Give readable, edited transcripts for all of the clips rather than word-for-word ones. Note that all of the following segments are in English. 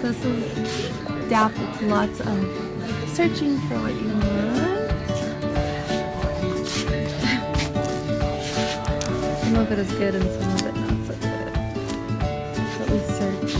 this is DAP. It's lots of searching for what you want. Some of it is good and some of it not so good. But we search.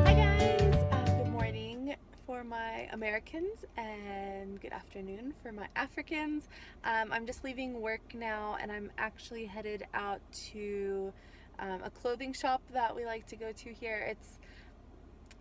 Hi guys! Good morning for my Americans and good afternoon for my Africans. I'm just leaving work now and I'm actually headed out to a clothing shop that we like to go to here. It's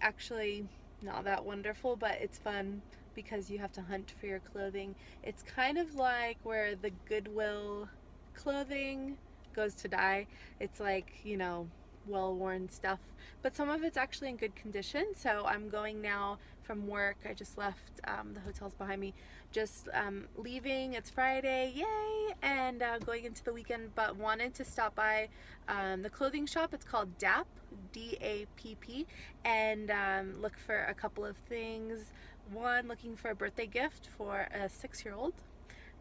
actually not that wonderful, but it's fun because you have to hunt for your clothing. It's kind of like where the Goodwill clothing goes to die. It's like, you know, well-worn stuff, but some of it's actually in good condition. So I'm going now from work. I just left, the hotel's behind me, just leaving. It's Friday, yay, and going into the weekend, but wanted to stop by the clothing shop. It's called DAP, D-A-P-P, and look for a couple of things. One, looking for a birthday gift for a 6-year-old.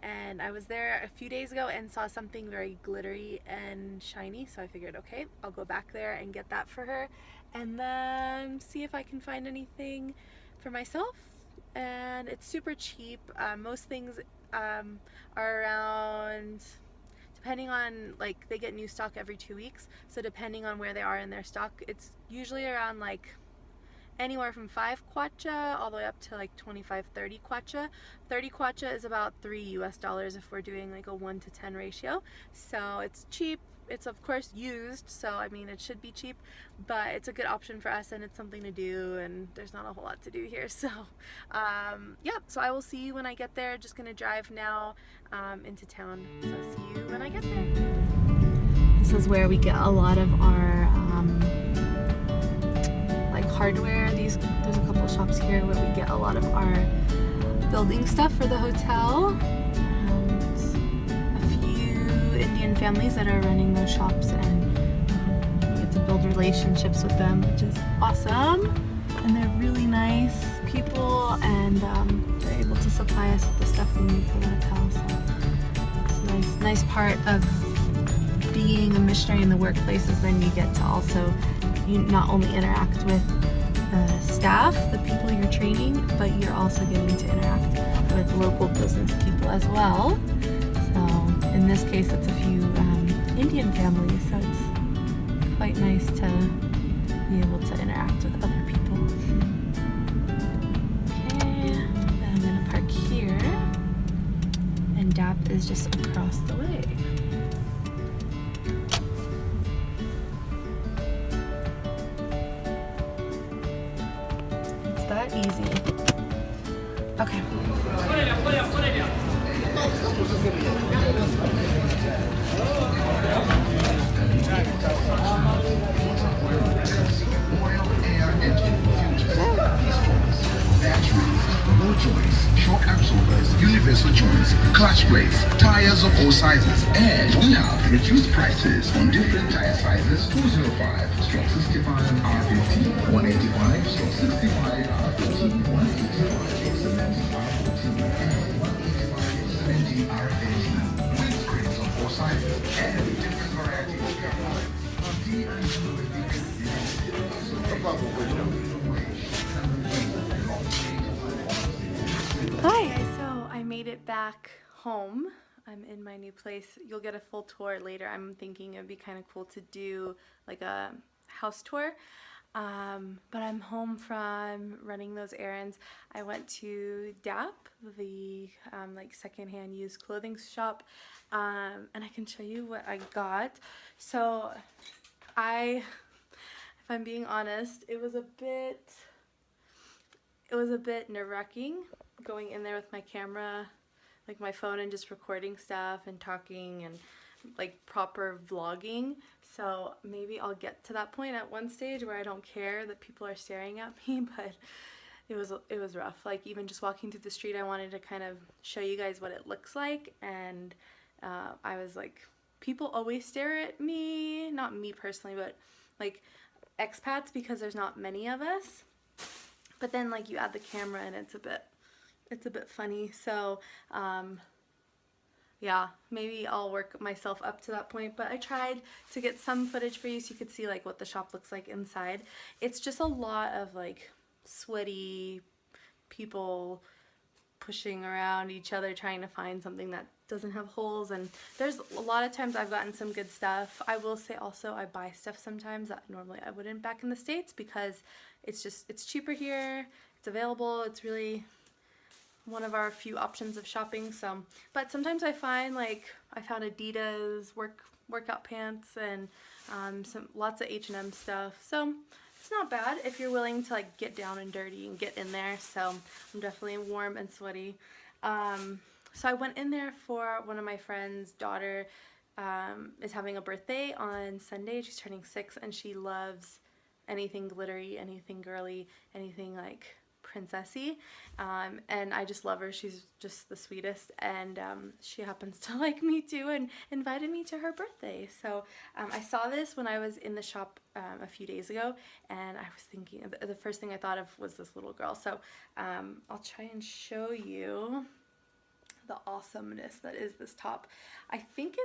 And I was there a few days ago and saw something very glittery and shiny, so I figured, okay, I'll go back there and get that for her, and then see if I can find anything for myself. And it's super cheap. Most things are around, depending on, like, they get new stock every 2 weeks, so depending on where they are in their stock, it's usually around like anywhere from 5 kwacha all the way up to like 25-30 kwacha. 30 kwacha is about $3 if we're doing like a 1 to 10 ratio. So it's cheap. It's of course used, so I mean it should be cheap, but it's a good option for us and it's something to do, and there's not a whole lot to do here. So yeah, so I will see you when I get there. Just gonna drive now into town, so see you when I get there. This is where we get a lot of our like hardware. There's a couple shops here where we get a lot of our building stuff for the hotel. A few Indian families that are running those shops, and we get to build relationships with them, which is awesome. And they're really nice people, and they're able to supply us with the stuff we need for the hotel. So it's a nice part of being a missionary in the workplace is then you get to also, you not only interact with the staff, the people you're training, but you're also getting to interact with local business people as well. So in this case, it's a few Indian families, so it's quite nice to be able to interact with other people. Okay, then I'm gonna park here, and DAP is just across the way. That easy. Okay. Ball joints, shock absorbers, universal joints, clutch plates, tires of all sizes, and we have reduced prices on different tire sizes: 205, stroke 65, R15, 185, stroke 65, R15, 185, stroke 70, R14, and 185, 70, R13. Windscreens of all sizes and different varieties of cars. Hi! So I made it back home. I'm in my new place. You'll get a full tour later. I'm thinking it'd be kind of cool to do like a house tour. But I'm home from running those errands. I went to DAP, the like secondhand used clothing shop, and I can show you what I got. So if I'm being honest, it was a bit nerve-wracking going in there with my camera, like my phone, and just recording stuff and talking and like proper vlogging. So maybe I'll get to that point at one stage where I don't care that people are staring at me, but it was rough. Like even just walking through the street, I wanted to kind of show you guys what it looks like, and I was like, people always stare at me, not me personally, but like expats, because there's not many of us. But then like you add the camera and it's a bit funny. So yeah, maybe I'll work myself up to that point, but I tried to get some footage for you so you could see like what the shop looks like inside. It's just a lot of like sweaty people pushing around each other trying to find something that doesn't have holes, and there's a lot of times I've gotten some good stuff. I will say also I buy stuff sometimes that normally I wouldn't back in the States because it's cheaper here, it's available, it's really one of our few options of shopping. So, but sometimes I find like I found Adidas workout pants and lots of H&M stuff. So it's not bad if you're willing to like get down and dirty and get in there. So I'm definitely warm and sweaty. So I went in there for one of my friend's daughter is having a birthday on Sunday. She's turning 6 and she loves anything glittery, anything girly, anything like princessy, and I just love her. She's just the sweetest, and she happens to like me too and invited me to her birthday. So I saw this when I was in the shop a few days ago, and I was thinking, the first thing I thought of was this little girl. So I'll try and show you the awesomeness that is this top. I think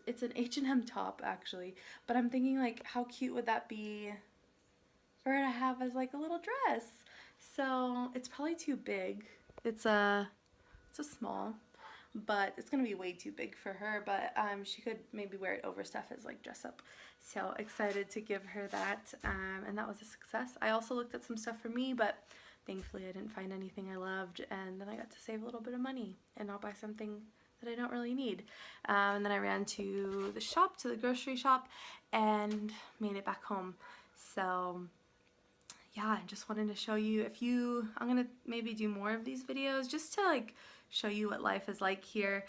it's an H&M top actually, but I'm thinking like how cute would that be for her to have as like a little dress. So it's probably too big. It's a small, but it's gonna be way too big for her, but she could maybe wear it over stuff as like dress up. So excited to give her that, and that was a success. I also looked at some stuff for me, but thankfully I didn't find anything I loved, and then I got to save a little bit of money and not buy something that I don't really need. And then I ran to the grocery shop, and made it back home. So yeah, I just wanted to show you, I'm gonna maybe do more of these videos just to like show you what life is like here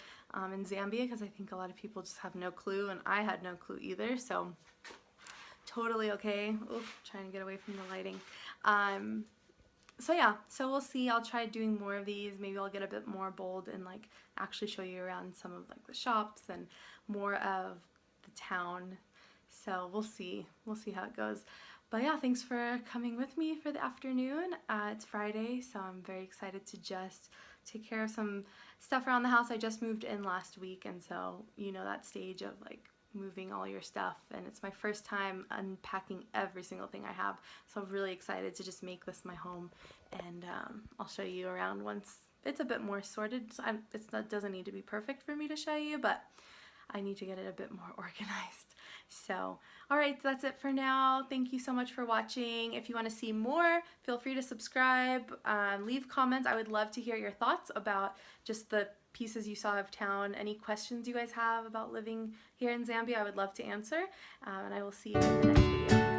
in Zambia, because I think a lot of people just have no clue, and I had no clue either. So totally okay. Oof, trying to get away from the lighting. So yeah, so we'll see. I'll try doing more of these. Maybe I'll get a bit more bold and like actually show you around some of like the shops and more of the town. So we'll see how it goes. But yeah, thanks for coming with me for the afternoon. It's Friday, so I'm very excited to just take care of some stuff around the house. I just moved in last week, and so you know that stage of like moving all your stuff, and it's my first time unpacking every single thing I have, so I'm really excited to just make this my home, and I'll show you around once it's a bit more sorted. So it doesn't need to be perfect for me to show you, but I need to get it a bit more organized. So, alright, that's it for now. Thank you so much for watching. If you want to see more, feel free to subscribe, leave comments. I would love to hear your thoughts about just the pieces you saw of town. Any questions you guys have about living here in Zambia, I would love to answer. And I will see you in the next video.